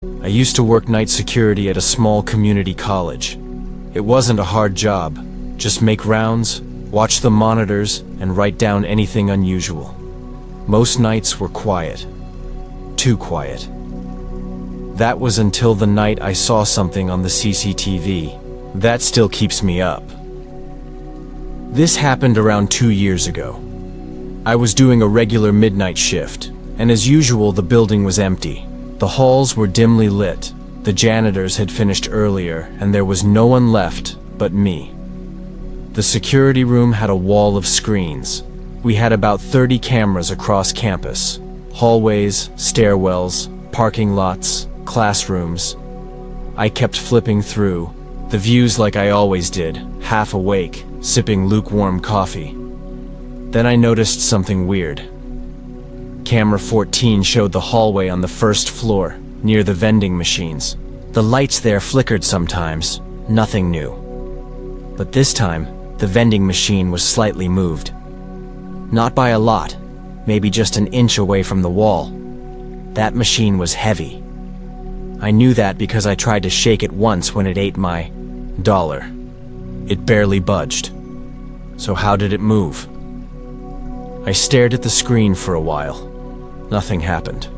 I used to work night security at a small community college. It wasn't a hard job. Just make rounds, watch the monitors, and write down anything unusual. Most nights were quiet. Too quiet. That was until the night I saw something on the CCTV. That still keeps me up. This happened around 2 years ago. I was doing a regular midnight shift, and as usual, the building was empty. The halls were dimly lit. The janitors had finished earlier, and there was no one left but me. The security room had a wall of screens. We had about 30 cameras across campus. Hallways, stairwells, parking lots, classrooms. I kept flipping through, the views like I always did, half awake, sipping lukewarm coffee. Then I noticed something weird. Camera 14 showed the hallway on the first floor, near the vending machines. The lights there flickered sometimes, nothing new. But this time, the vending machine was slightly moved. Not by a lot, maybe just an inch away from the wall. That machine was heavy. I knew that because I tried to shake it once when it ate my dollar. It barely budged. So how did it move? I stared at the screen for a while. Nothing happened.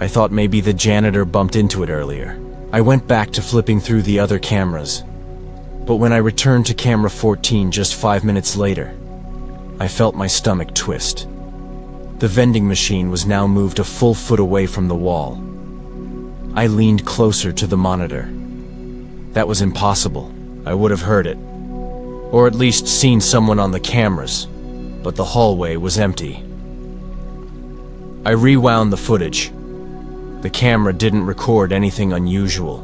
I thought maybe the janitor bumped into it earlier. I went back to flipping through the other cameras. But when I returned to camera 14 just 5 minutes later, I felt my stomach twist. The vending machine was now moved a full foot away from the wall. I leaned closer to the monitor. That was impossible. I would have heard it. Or at least seen someone on the cameras. But the hallway was empty. I rewound the footage. The camera didn't record anything unusual,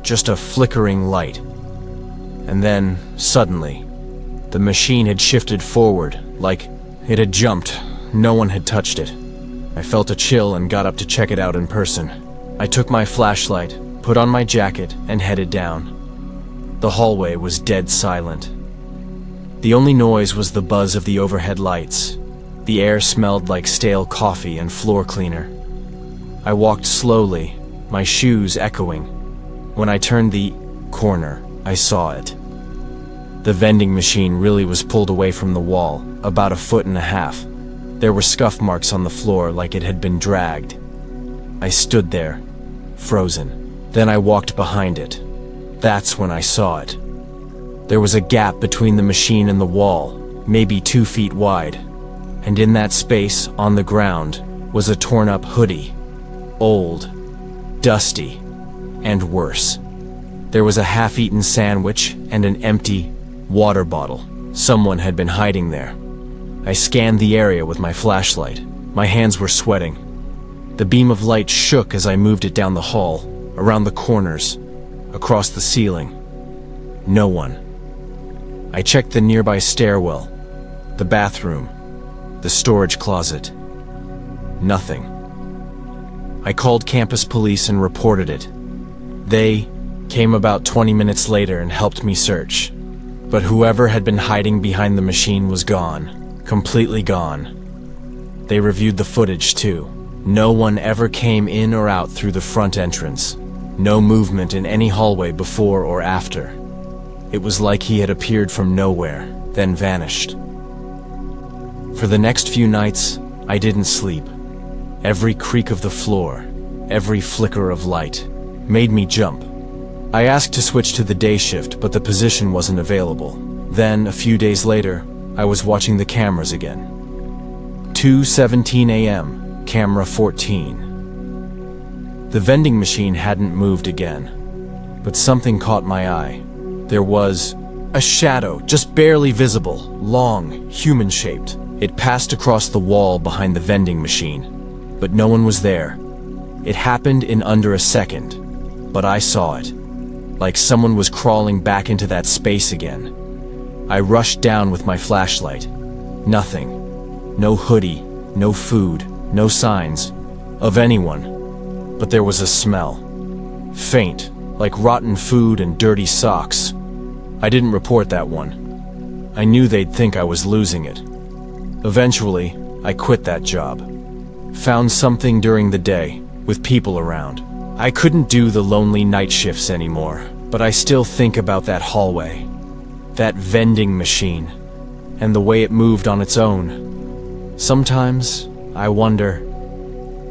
just a flickering light. And then, suddenly, the machine had shifted forward, like it had jumped. No one had touched it. I felt a chill and got up to check it out in person. I took my flashlight, put on my jacket, and headed down. The hallway was dead silent. The only noise was the buzz of the overhead lights. The air smelled like stale coffee and floor cleaner. I walked slowly, my shoes echoing. When I turned the corner, I saw it. The vending machine really was pulled away from the wall, about 1.5 feet. There were scuff marks on the floor like it had been dragged. I stood there, frozen. Then I walked behind it. That's when I saw it. There was a gap between the machine and the wall, maybe 2 feet wide. And in that space, on the ground, was a torn-up hoodie. Old, dusty, and worse. There was a half-eaten sandwich and an empty water bottle. Someone had been hiding there. I scanned the area with my flashlight. My hands were sweating. The beam of light shook as I moved it down the hall, around the corners, across the ceiling. No one. I checked the nearby stairwell, the bathroom, the storage closet. Nothing. I called campus police and reported it. They came about 20 minutes later and helped me search. But whoever had been hiding behind the machine was gone. Completely gone. They reviewed the footage too. No one ever came in or out through the front entrance. No movement in any hallway before or after. It was like he had appeared from nowhere, then vanished. For the next few nights, I didn't sleep. Every creak of the floor, every flicker of light, made me jump. I asked to switch to the day shift, but the position wasn't available. Then, a few days later, I was watching the cameras again. 2:17 a.m., camera 14. The vending machine hadn't moved again, but something caught my eye. There was a shadow, just barely visible, long, human-shaped. It passed across the wall behind the vending machine, but no one was there. It happened in under a second, but I saw it, like someone was crawling back into that space again. I rushed down with my flashlight. Nothing. No hoodie, no food, no signs of anyone. But there was a smell. Faint, like rotten food and dirty socks. I didn't report that one. I knew they'd think I was losing it. Eventually, I quit that job. Found something during the day, with people around. I couldn't do the lonely night shifts anymore, but I still think about that hallway, that vending machine, and the way it moved on its own. Sometimes I wonder,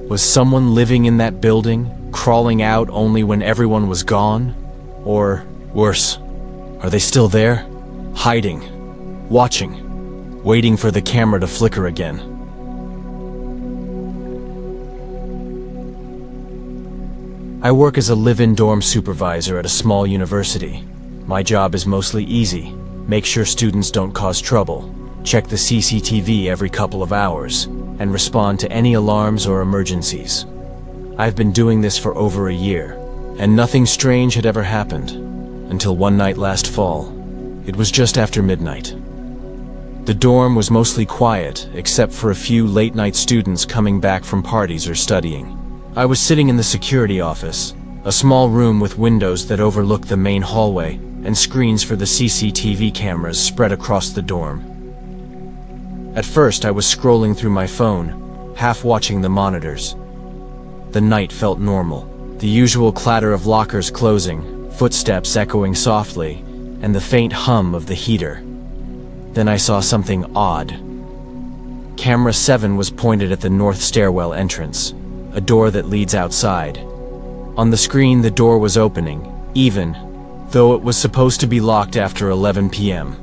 was someone living in that building, crawling out only when everyone was gone? Or worse, are they still there, hiding, watching, waiting for the camera to flicker again? I work as a live-in dorm supervisor at a small university. My job is mostly easy. Make sure students don't cause trouble, check the CCTV every couple of hours, and respond to any alarms or emergencies. I've been doing this for over a year, and nothing strange had ever happened, until one night last fall. It was just after midnight. The dorm was mostly quiet, except for a few late-night students coming back from parties or studying. I was sitting in the security office, a small room with windows that overlooked the main hallway and screens for the CCTV cameras spread across the dorm. At first, I was scrolling through my phone, half watching the monitors. The night felt normal. The usual clatter of lockers closing, footsteps echoing softly, and the faint hum of the heater. Then I saw something odd. Camera 7 was pointed at the north stairwell entrance, a door that leads outside. On the screen, the door was opening, even though it was supposed to be locked after 11 p.m.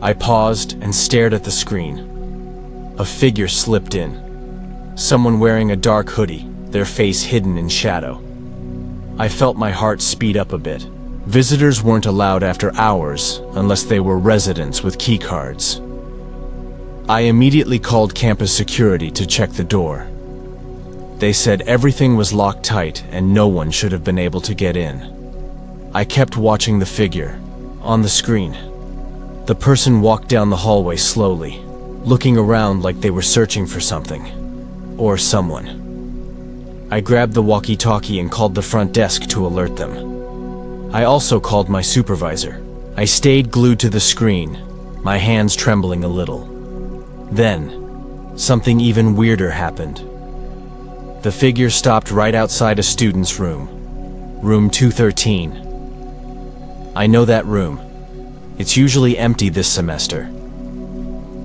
I paused and stared at the screen. A figure slipped in. Someone wearing a dark hoodie, their face hidden in shadow. I felt my heart speed up a bit. Visitors weren't allowed after hours unless they were residents with key cards. I immediately called campus security to check the door. They said everything was locked tight and no one should have been able to get in. I kept watching the figure. On the screen, the person walked down the hallway slowly, looking around like they were searching for something, or someone. I grabbed the walkie-talkie and called the front desk to alert them. I also called my supervisor. I stayed glued to the screen, my hands trembling a little. Then, something even weirder happened. The figure stopped right outside a student's room, room 213. I know that room. It's usually empty this semester.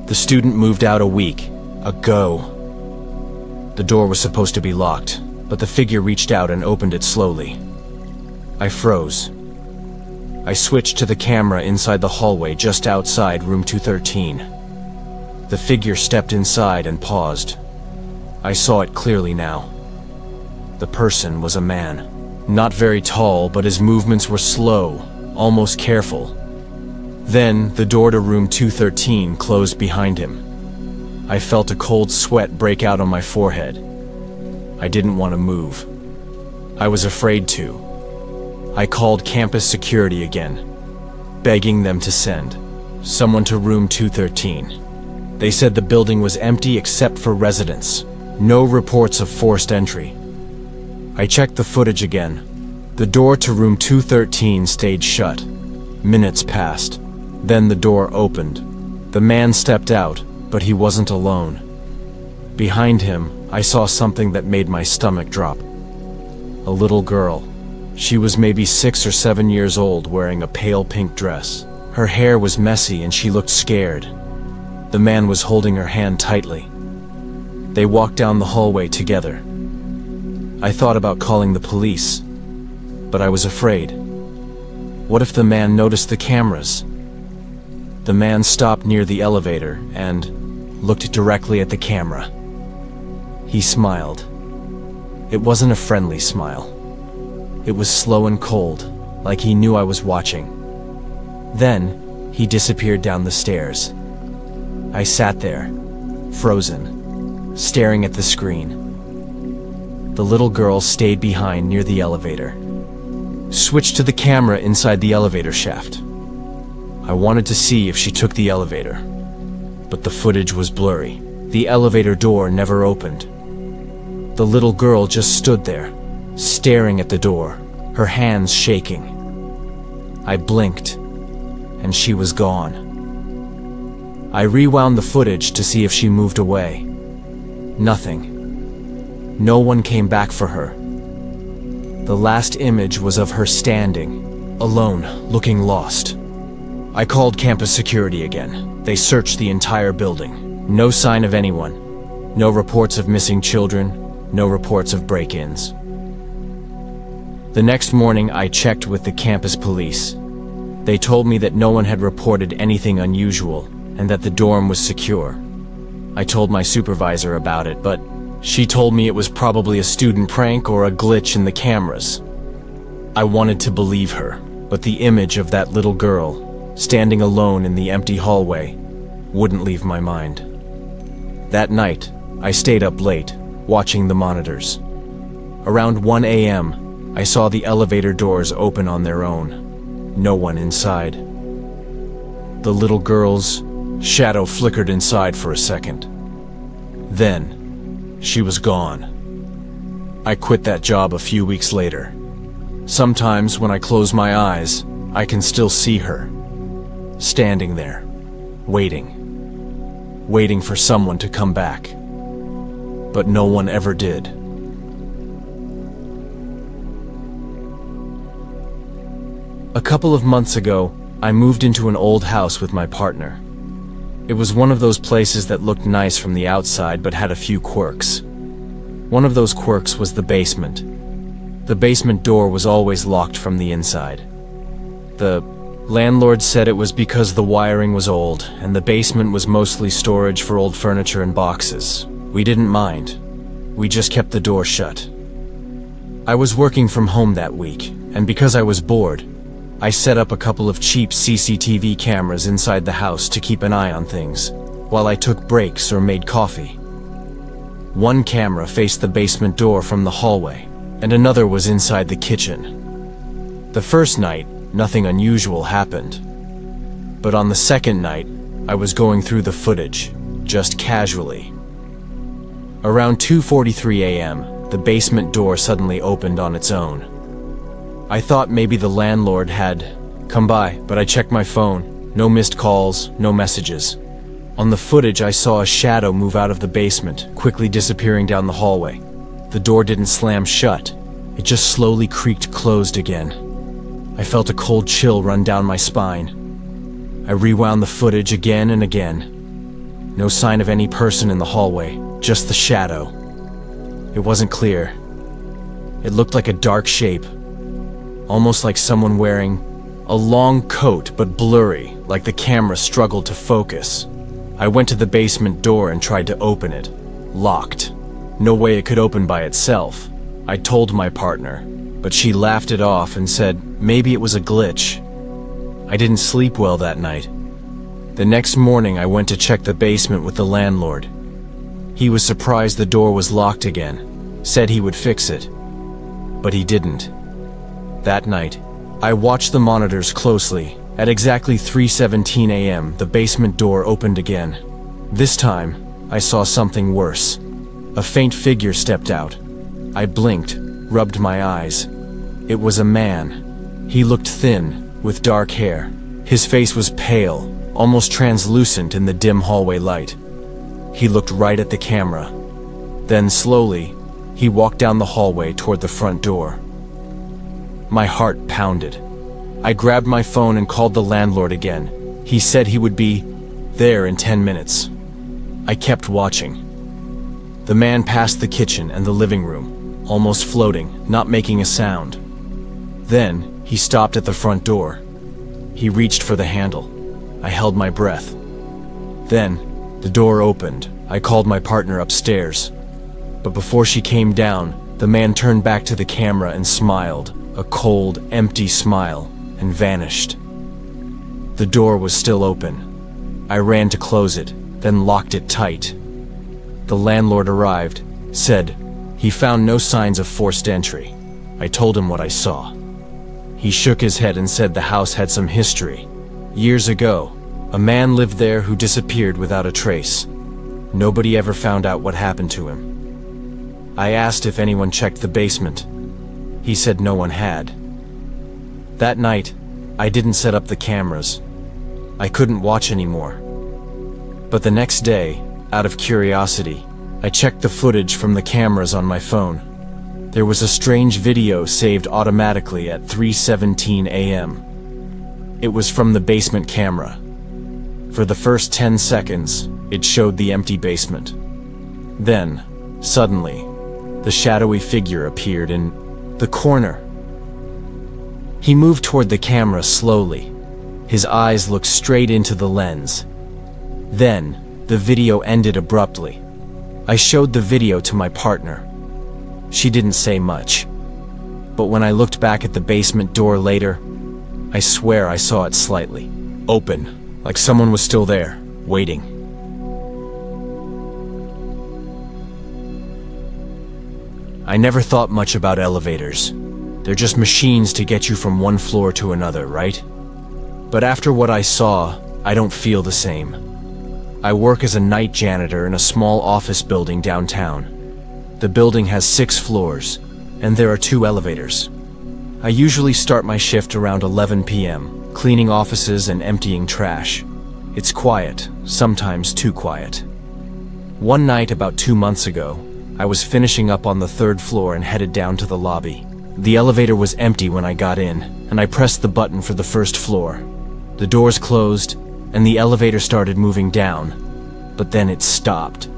The student moved out a week ago. The door was supposed to be locked, but the figure reached out and opened it slowly. I froze. I switched to the camera inside the hallway just outside room 213. The figure stepped inside and paused. I saw it clearly now. The person was a man. Not very tall, but his movements were slow, almost careful. Then, the door to room 213 closed behind him. I felt a cold sweat break out on my forehead. I didn't want to move. I was afraid to. I called campus security again, begging them to send someone to room 213. They said the building was empty except for residents. No reports of forced entry. I checked the footage again. The door to room 213 stayed shut. Minutes passed. Then the door opened. The man stepped out, but he wasn't alone. Behind him, I saw something that made my stomach drop. A little girl. She was maybe 6 or 7 years old, wearing a pale pink dress. Her hair was messy and she looked scared. The man was holding her hand tightly. They walked down the hallway together. I thought about calling the police, but I was afraid. What if the man noticed the cameras? The man stopped near the elevator and looked directly at the camera. He smiled. It wasn't a friendly smile. It was slow and cold, like he knew I was watching. Then, he disappeared down the stairs. I sat there, frozen, staring at the screen. The little girl stayed behind near the elevator. Switched to the camera inside the elevator shaft. I wanted to see if she took the elevator, but the footage was blurry. The elevator door never opened. The little girl just stood there, staring at the door, her hands shaking. I blinked, and she was gone. I rewound the footage to see if she moved away. Nothing. No one came back for her. The last image was of her standing, alone, looking lost. I called campus security again. They searched the entire building. No sign of anyone. No reports of missing children. No reports of break-ins. The next morning, I checked with the campus police. They told me that no one had reported anything unusual and that the dorm was secure. I told my supervisor about it, but she told me it was probably a student prank or a glitch in the cameras. I wanted to believe her, but the image of that little girl, standing alone in the empty hallway, wouldn't leave my mind. That night, I stayed up late, watching the monitors. Around 1 a.m., I saw the elevator doors open on their own. No one inside. The little girl's shadow flickered inside for a second. Then, she was gone. I quit that job a few weeks later. Sometimes when I close my eyes, I can still see her, standing there, waiting for someone to come back. But no one ever did. A couple of months ago, I moved into an old house with my partner. It was one of those places that looked nice from the outside but had a few quirks. One of those quirks was the basement. The basement door was always locked from the inside. The landlord said it was because the wiring was old and the basement was mostly storage for old furniture and boxes. We didn't mind. We just kept the door shut. I was working from home that week, and because I was bored, I set up a couple of cheap CCTV cameras inside the house to keep an eye on things, while I took breaks or made coffee. One camera faced the basement door from the hallway, and another was inside the kitchen. The first night, nothing unusual happened. But on the second night, I was going through the footage, just casually. Around 2:43 a.m., the basement door suddenly opened on its own. I thought maybe the landlord had come by, but I checked my phone. No missed calls, no messages. On the footage, I saw a shadow move out of the basement, quickly disappearing down the hallway. The door didn't slam shut. It just slowly creaked closed again. I felt a cold chill run down my spine. I rewound the footage again and again. No sign of any person in the hallway, just the shadow. It wasn't clear. It looked like a dark shape, almost like someone wearing a long coat but blurry, like the camera struggled to focus. I went to the basement door and tried to open it. Locked. No way it could open by itself. I told my partner, but she laughed it off and said maybe it was a glitch. I didn't sleep well that night. The next morning I went to check the basement with the landlord. He was surprised the door was locked again, said he would fix it, but he didn't. That night, I watched the monitors closely. At exactly 3:17 a.m., the basement door opened again. This time, I saw something worse. A faint figure stepped out. I blinked, rubbed my eyes. It was a man. He looked thin, with dark hair. His face was pale, almost translucent in the dim hallway light. He looked right at the camera. Then slowly, he walked down the hallway toward the front door. My heart pounded. I grabbed my phone and called the landlord again. He said he would be there in 10 minutes. I kept watching. The man passed the kitchen and the living room, almost floating, not making a sound. Then, he stopped at the front door. He reached for the handle. I held my breath. Then, the door opened. I called my partner upstairs. But before she came down, the man turned back to the camera and smiled. A cold, empty smile, and vanished. The door was still open. I ran to close it, then locked it tight. The landlord arrived, said he found no signs of forced entry. I told him what I saw. He shook his head and said the house had some history. Years ago, a man lived there who disappeared without a trace. Nobody ever found out what happened to him. I asked if anyone checked the basement. He said no one had. That night, I didn't set up the cameras. I couldn't watch anymore. But the next day, out of curiosity, I checked the footage from the cameras on my phone. There was a strange video saved automatically at 3:17 a.m. It was from the basement camera. For the first 10 seconds, it showed the empty basement. Then, suddenly, the shadowy figure appeared in the corner. He moved toward the camera slowly. His eyes looked straight into the lens. Then, the video ended abruptly. I showed the video to my partner. She didn't say much. But when I looked back at the basement door later, I swear I saw it slightly open, like someone was still there, waiting. I never thought much about elevators. They're just machines to get you from one floor to another, right? But after what I saw, I don't feel the same. I work as a night janitor in a small office building downtown. The building has 6 floors, and there are 2 elevators. I usually start my shift around 11 p.m., cleaning offices and emptying trash. It's quiet, sometimes too quiet. One night about 2 months ago, I was finishing up on the 3rd floor and headed down to the lobby. The elevator was empty when I got in, and I pressed the button for the 1st floor. The doors closed, and the elevator started moving down, but then it stopped.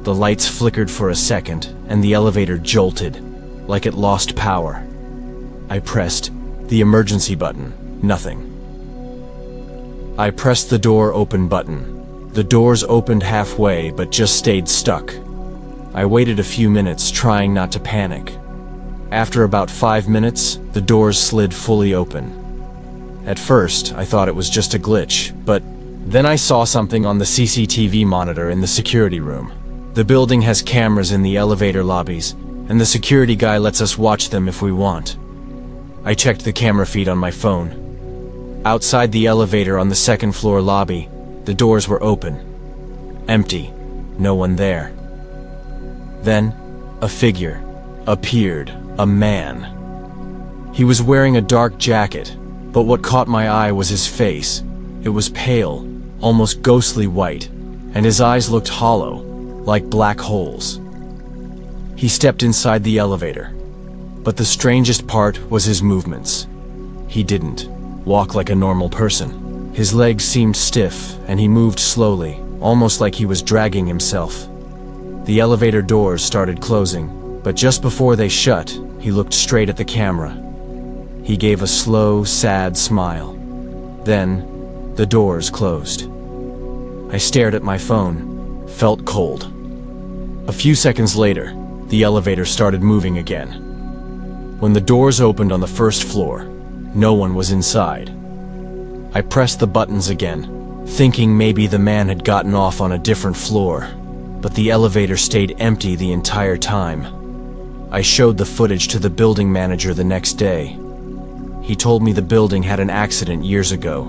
The lights flickered for a second, and the elevator jolted, like it lost power. I pressed the emergency button. Nothing. I pressed the door open button. The doors opened halfway, but just stayed stuck. I waited a few minutes, trying not to panic. After about 5 minutes, the doors slid fully open. At first, I thought it was just a glitch, but then I saw something on the CCTV monitor in the security room. The building has cameras in the elevator lobbies, and the security guy lets us watch them if we want. I checked the camera feed on my phone. Outside the elevator on the 2nd floor lobby, the doors were open. Empty. No one there. Then, a figure appeared. A man. He was wearing a dark jacket, but what caught my eye was his face. It was pale, almost ghostly white, and his eyes looked hollow, like black holes. He stepped inside the elevator, but the strangest part was his movements. He didn't walk like a normal person. His legs seemed stiff, and he moved slowly, almost like he was dragging himself. The elevator doors started closing, but just before they shut, he looked straight at the camera. He gave a slow, sad smile. Then, the doors closed. I stared at my phone, felt cold. A few seconds later, the elevator started moving again. When the doors opened on the 1st floor, no one was inside. I pressed the buttons again, thinking maybe the man had gotten off on a different floor, but the elevator stayed empty the entire time. I showed the footage to the building manager the next day. He told me the building had an accident years ago.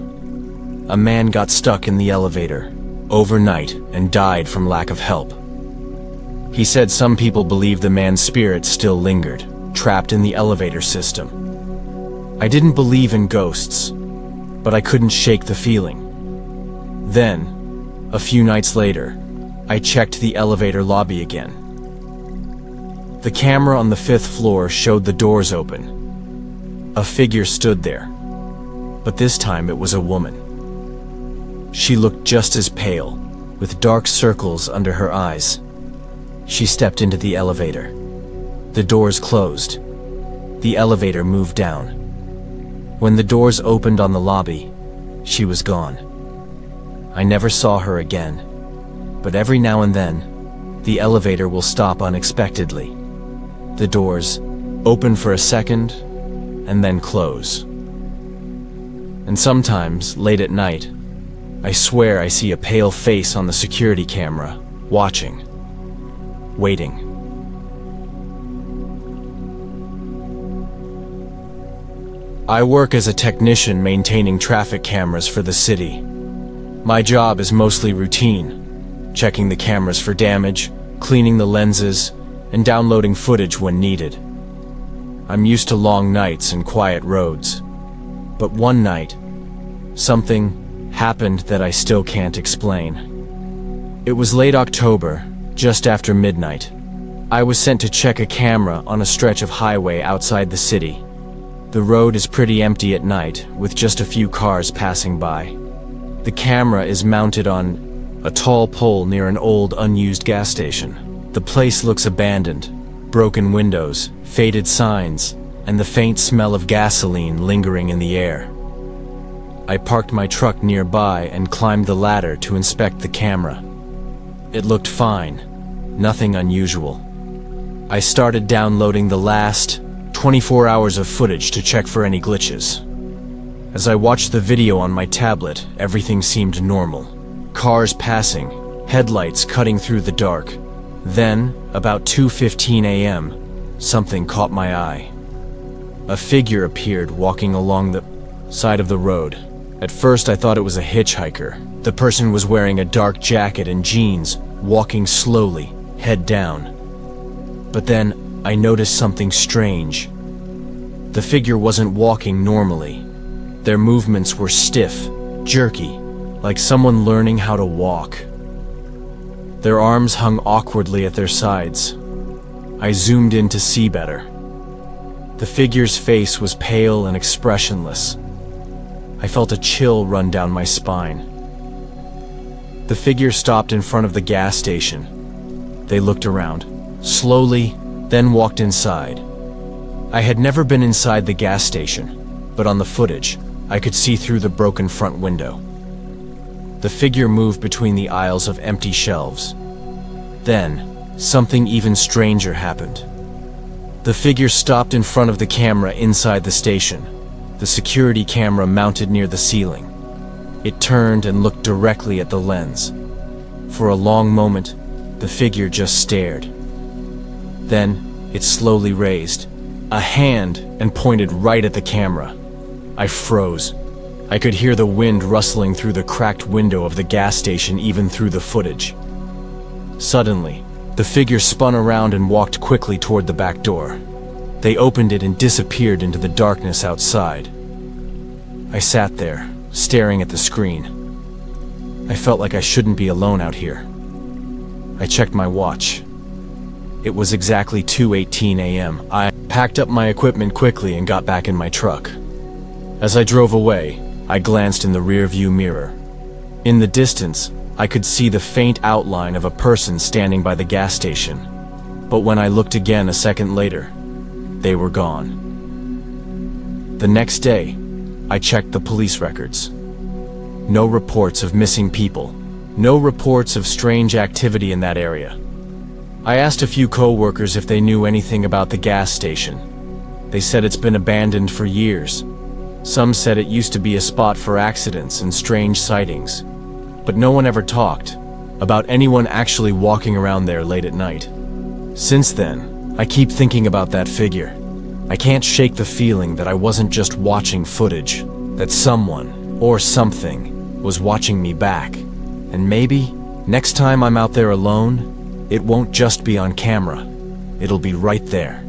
A man got stuck in the elevator overnight and died from lack of help. He said some people believe the man's spirit still lingered, trapped in the elevator system. I didn't believe in ghosts, but I couldn't shake the feeling. Then, a few nights later, I checked the elevator lobby again. The camera on the 5th floor showed the doors open. A figure stood there, but this time it was a woman. She looked just as pale, with dark circles under her eyes. She stepped into the elevator. The doors closed. The elevator moved down. When the doors opened on the lobby, she was gone. I never saw her again, but every now and then, the elevator will stop unexpectedly. The doors open for a second, and then close. And sometimes, late at night, I swear I see a pale face on the security camera, watching, waiting. I work as a technician maintaining traffic cameras for the city. My job is mostly routine, checking the cameras for damage, cleaning the lenses, and downloading footage when needed. I'm used to long nights and quiet roads. But one night, something happened that I still can't explain. It was late October, just after midnight. I was sent to check a camera on a stretch of highway outside the city. The road is pretty empty at night, with just a few cars passing by. The camera is mounted on a tall pole near an old, unused gas station. The place looks abandoned. Broken windows, faded signs, and the faint smell of gasoline lingering in the air. I parked my truck nearby and climbed the ladder to inspect the camera. It looked fine, nothing unusual. I started downloading the last 24 hours of footage to check for any glitches. As I watched the video on my tablet, everything seemed normal. Cars passing, headlights cutting through the dark. Then, about 2:15 a.m., something caught my eye. A figure appeared walking along the side of the road. At first I thought it was a hitchhiker. The person was wearing a dark jacket and jeans, walking slowly, head down. But then I noticed something strange. The figure wasn't walking normally. Their movements were stiff, jerky, like someone learning how to walk. Their arms hung awkwardly at their sides. I zoomed in to see better. The figure's face was pale and expressionless. I felt a chill run down my spine. The figure stopped in front of the gas station. They looked around, slowly, then walked inside. I had never been inside the gas station, but on the footage, I could see through the broken front window. The figure moved between the aisles of empty shelves. Then, something even stranger happened. The figure stopped in front of the camera inside the station, the security camera mounted near the ceiling. It turned and looked directly at the lens. For a long moment, the figure just stared. Then, it slowly raised a hand and pointed right at the camera. I froze. I could hear the wind rustling through the cracked window of the gas station even through the footage. Suddenly, the figure spun around and walked quickly toward the back door. They opened it and disappeared into the darkness outside. I sat there, staring at the screen. I felt like I shouldn't be alone out here. I checked my watch. It was exactly 2:18 a.m. I packed up my equipment quickly and got back in my truck. As I drove away, I glanced in the rearview mirror. In the distance, I could see the faint outline of a person standing by the gas station. But when I looked again a second later, they were gone. The next day, I checked the police records. No reports of missing people. No reports of strange activity in that area. I asked a few co-workers if they knew anything about the gas station. They said it's been abandoned for years. Some said it used to be a spot for accidents and strange sightings. But no one ever talked about anyone actually walking around there late at night. Since then, I keep thinking about that figure. I can't shake the feeling that I wasn't just watching footage, that someone, or something, was watching me back. And maybe, next time I'm out there alone, it won't just be on camera. It'll be right there.